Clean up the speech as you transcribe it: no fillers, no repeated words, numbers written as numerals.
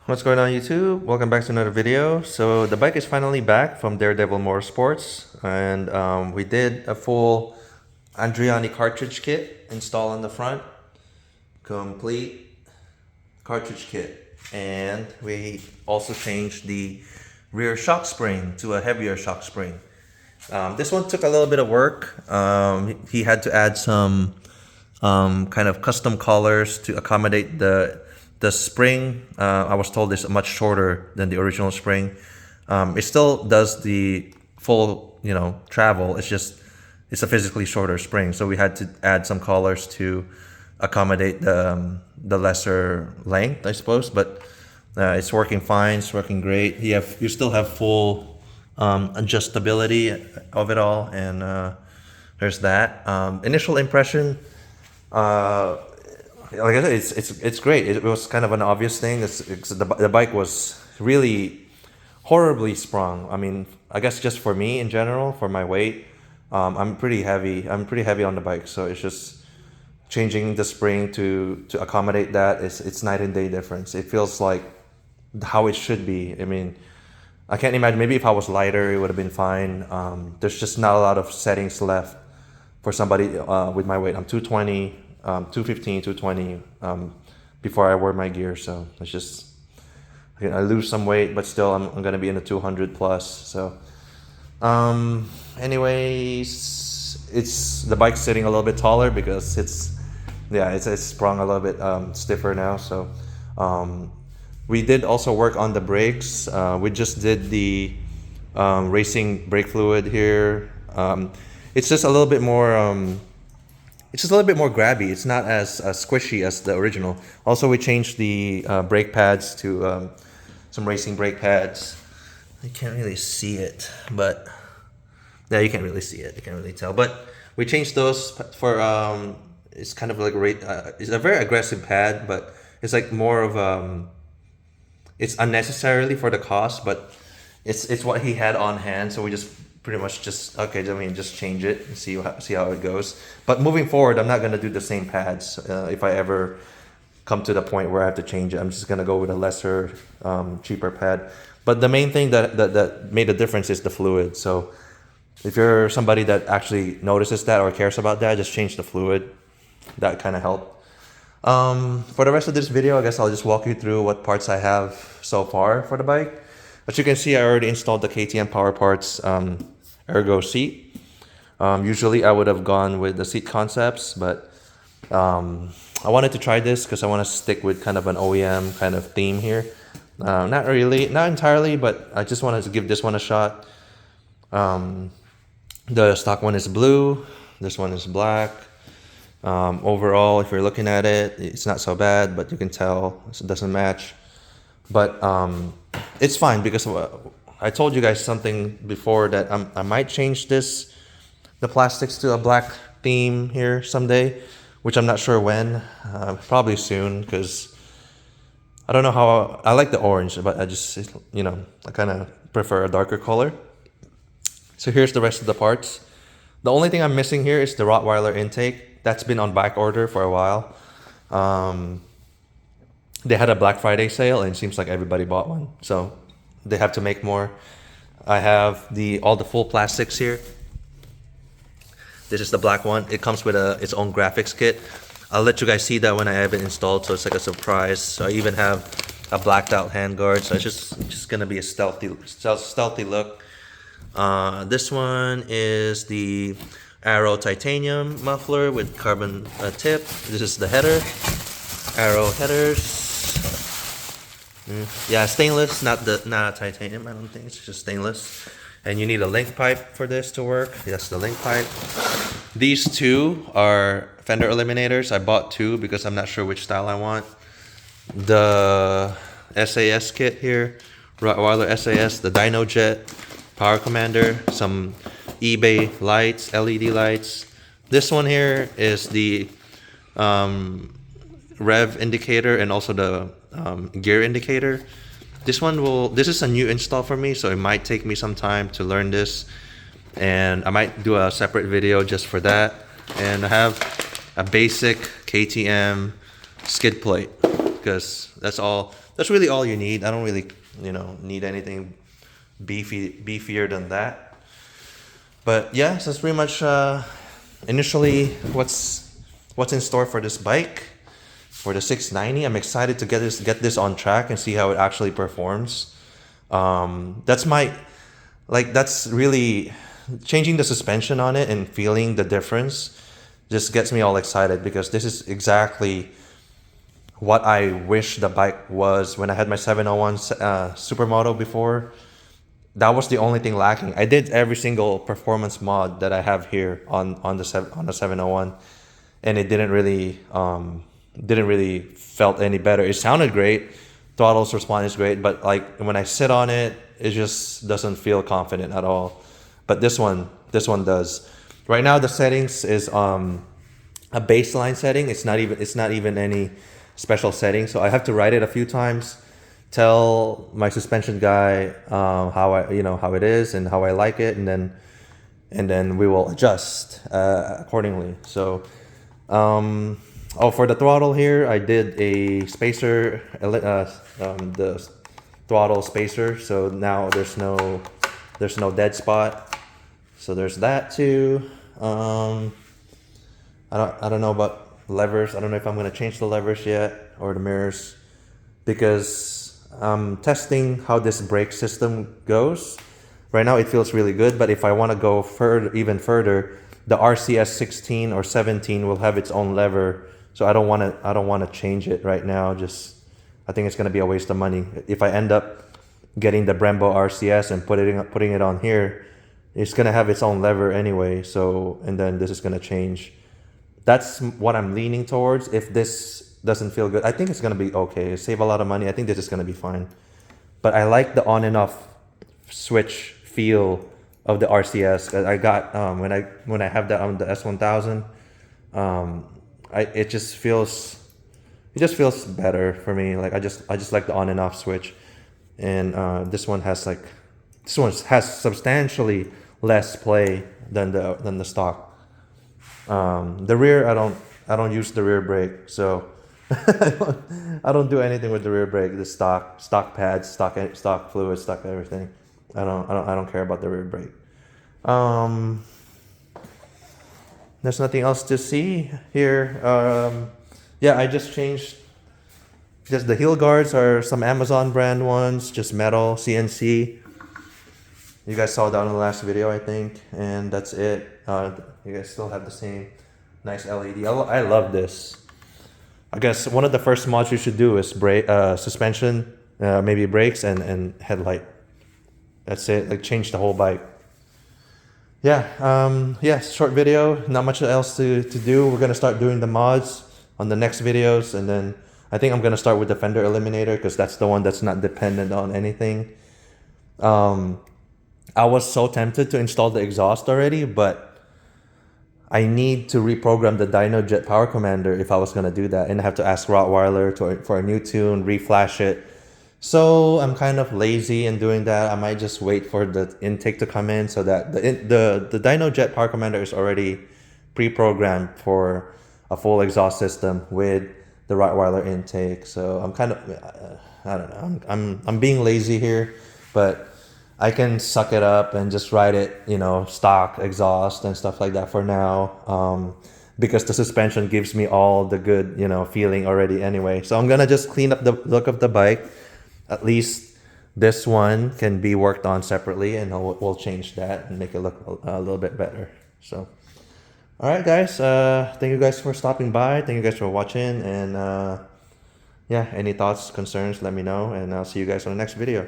What's going on YouTube? Welcome back to another video. So the bike is finally back from Daredevil Motorsports, and we did a full Andreani cartridge kit install on the front, complete cartridge kit, and we also changed the rear shock spring to a heavier shock spring. This one took a little bit of work. He had to add some kind of custom collars to accommodate the spring. I was told is much shorter than the original spring. It still does the full, travel. It's a physically shorter spring. So we had to add some collars to accommodate the lesser length, I suppose. But it's working fine. It's working great. You still have full adjustability of it all, and there's that. Initial impression. Like I said, it's great. It was kind of an obvious thing. The bike was really horribly sprung. I mean, I guess just for me in general, for my weight, I'm pretty heavy. I'm pretty heavy on the bike, so it's just changing the spring to accommodate that. It's night and day difference. It feels like how it should be. I mean, I can't imagine. Maybe if I was lighter, it would have been fine. There's just not a lot of settings left for somebody with my weight. I'm 220. 215, 220 before I wear my gear, so it's just I lose some weight, but still I'm gonna be in the 200 plus. So anyways, the bike's sitting a little bit taller because it's sprung a little bit stiffer now. So we did also work on the brakes. We just did the racing brake fluid here. It's just a little bit more It's just a little bit more grabby. It's not as squishy as the original. Also, we changed the brake pads to some racing brake pads. You can't really see it, but yeah, you can't really see it. You can't really tell. But we changed those for it's kind of like it's a very aggressive pad, but it's like more of it's unnecessarily for the cost, but it's what he had on hand, so we just pretty much just change it and see how it goes. But moving forward, I'm not gonna do the same pads. If I ever come to the point where I have to change it, I'm just gonna go with a lesser, cheaper pad. But the main thing that made a difference is the fluid. So if you're somebody that actually notices that or cares about that, just change the fluid. That kind of helped. For the rest of this video, I guess I'll just walk you through what parts I have so far for the bike. As you can see, I already installed the KTM Power Parts Ergo seat. Usually I would have gone with the seat concepts, but I wanted to try this because I want to stick with kind of an OEM kind of theme here. Not entirely, but I just wanted to give this one a shot. The stock one is blue, this one is black. Overall, if you're looking at it, it's not so bad, but you can tell it doesn't match. But it's fine because I told you guys something before that I might change the plastics to a black theme here someday, which I'm not sure when. Probably soon, because I don't know how I like the orange, but I just I kind of prefer a darker color. So here's the rest of the parts. The only thing I'm missing here is the Rottweiler intake. That's been on back order for a while. They had a Black Friday sale, and it seems like everybody bought one, so they have to make more. I have all the full plastics here. This is the black one. It comes with its own graphics kit. I'll let you guys see that when I have it installed, so it's like a surprise. So I even have a blacked out handguard, so it's just gonna be a stealthy look. This one is the Arrow titanium muffler with carbon tip. This is the header. Arrow headers. Yeah, stainless, not titanium. I don't think it's just stainless. And you need a link pipe for this to work. That's the link pipe. These two are fender eliminators. I bought two because I'm not sure which style I want. The SAS kit here, Rottweiler SAS, the Dyno Jet, Power Commander, some eBay lights, LED lights. This one here is the rev indicator and also the gear indicator. This is a new install for me, so it might take me some time to learn this, and I might do a separate video just for that. And I have a basic KTM skid plate. because that's really all you need. I don't really, need anything beefier than that. But yeah, so that's pretty much initially what's in store for this bike, for the 690. I'm excited to get this on track and see how it actually performs. That's really changing the suspension on it and feeling the difference just gets me all excited, because this is exactly what I wish the bike was when I had my 701 supermoto before. That was the only thing lacking. I did every single performance mod that I have here on the 701, and it didn't really felt any better. It sounded great, throttle's response is great, but like when I sit on it, it just doesn't feel confident at all. But this one does. Right now the settings is a baseline setting. It's not even any special setting, so I have to write it a few times, tell my suspension guy how it is and how I like it, and then we will adjust accordingly. So for the throttle here, I did a spacer, the throttle spacer, so now there's no dead spot. So there's that too. I don't know about levers. I don't know if I'm going to change the levers yet, or the mirrors, because I'm testing how this brake system goes. Right now it feels really good, but if I want to go even further, the RCS 16 or 17 will have its own lever. So I don't want to change it right now. I think it's going to be a waste of money. If I end up getting the Brembo RCS and putting it on here, it's going to have its own lever anyway. So, and then this is going to change. That's what I'm leaning towards. If this doesn't feel good, I think it's going to be okay. Save a lot of money. I think this is going to be fine. But I like the on and off switch feel of the RCS. I got when I have that on the S1000, it just feels better for me. Like I just like the on and off switch, and this one has substantially less play than the stock. The rear, I don't use the rear brake, so I don't do anything with the rear brake. The stock pads, stock fluid, stock everything. I don't care about the rear brake. There's nothing else to see here. Yeah, I just changed. Just the heel guards are some Amazon brand ones, just metal CNC. You guys saw that in the last video, I think, and that's it. You guys still have the same nice LED. I love this. I guess one of the first mods you should do is suspension, maybe brakes and headlight. That's it. Like change the whole bike. Yeah, short video. Not much else to do. We're gonna start doing the mods on the next videos, and then I think I'm gonna start with the fender eliminator, because that's the one that's not dependent on anything. I was so tempted to install the exhaust already, but I need to reprogram the Dyno Jet Power Commander if I was going to do that. And I have to ask Rottweiler for a new tune, reflash it. So I'm kind of lazy in doing that. I might just wait for the intake to come in, so that the Dyno Jet Power Commander is already pre-programmed for a full exhaust system with the Rottweiler intake. So I'm kind of, I don't know, I'm being lazy here, but I can suck it up and just ride it, stock exhaust and stuff like that for now, because the suspension gives me all the good, feeling already anyway. So I'm gonna just clean up the look of the bike. At least this one can be worked on separately, and we'll change that and make it look a little bit better. So, all right, guys. Thank you guys for stopping by. Thank you guys for watching, and yeah, any thoughts, concerns, let me know, and I'll see you guys on the next video.